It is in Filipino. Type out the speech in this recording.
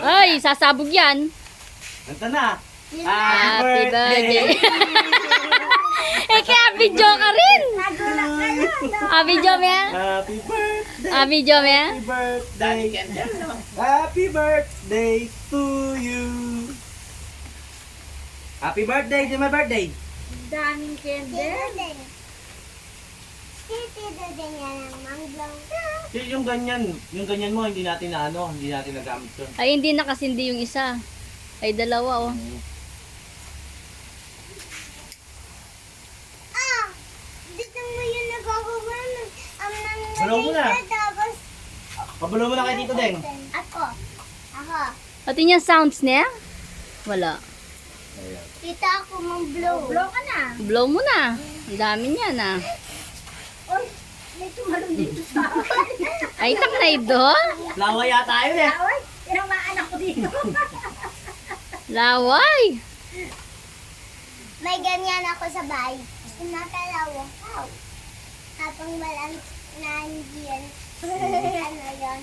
Ay, sasabog yan. Kanta na. Happy birthday. Eh, kaya video ka rin. Video mo yan? Happy birthday. Video mo yan? Happy birthday. Happy birthday to you. Happy birthday, di my birthday. Daming candle. Yung ganyan mo, hindi natin na hindi natin nagamit yun. Ay, hindi na kasi hindi yung isa. Ay, dalawa, oh. Dito mo yung nagagawa ng Balaw mo na. tapos Pabalo mo na kay Tito Deng. ako. Pati niya sounds niya? Wala. Kita ako mong blow. Blow ka na. Blow mo na. Ang dami niya na. Uy, may tumalong dito sa akin. Ay, taknay do. Laway yata yun eh. Uy, tinamaan ako dito. Laway. May ganyan ako sa bahay. Nakalawa. Habang walang nandiyan. Ano yun?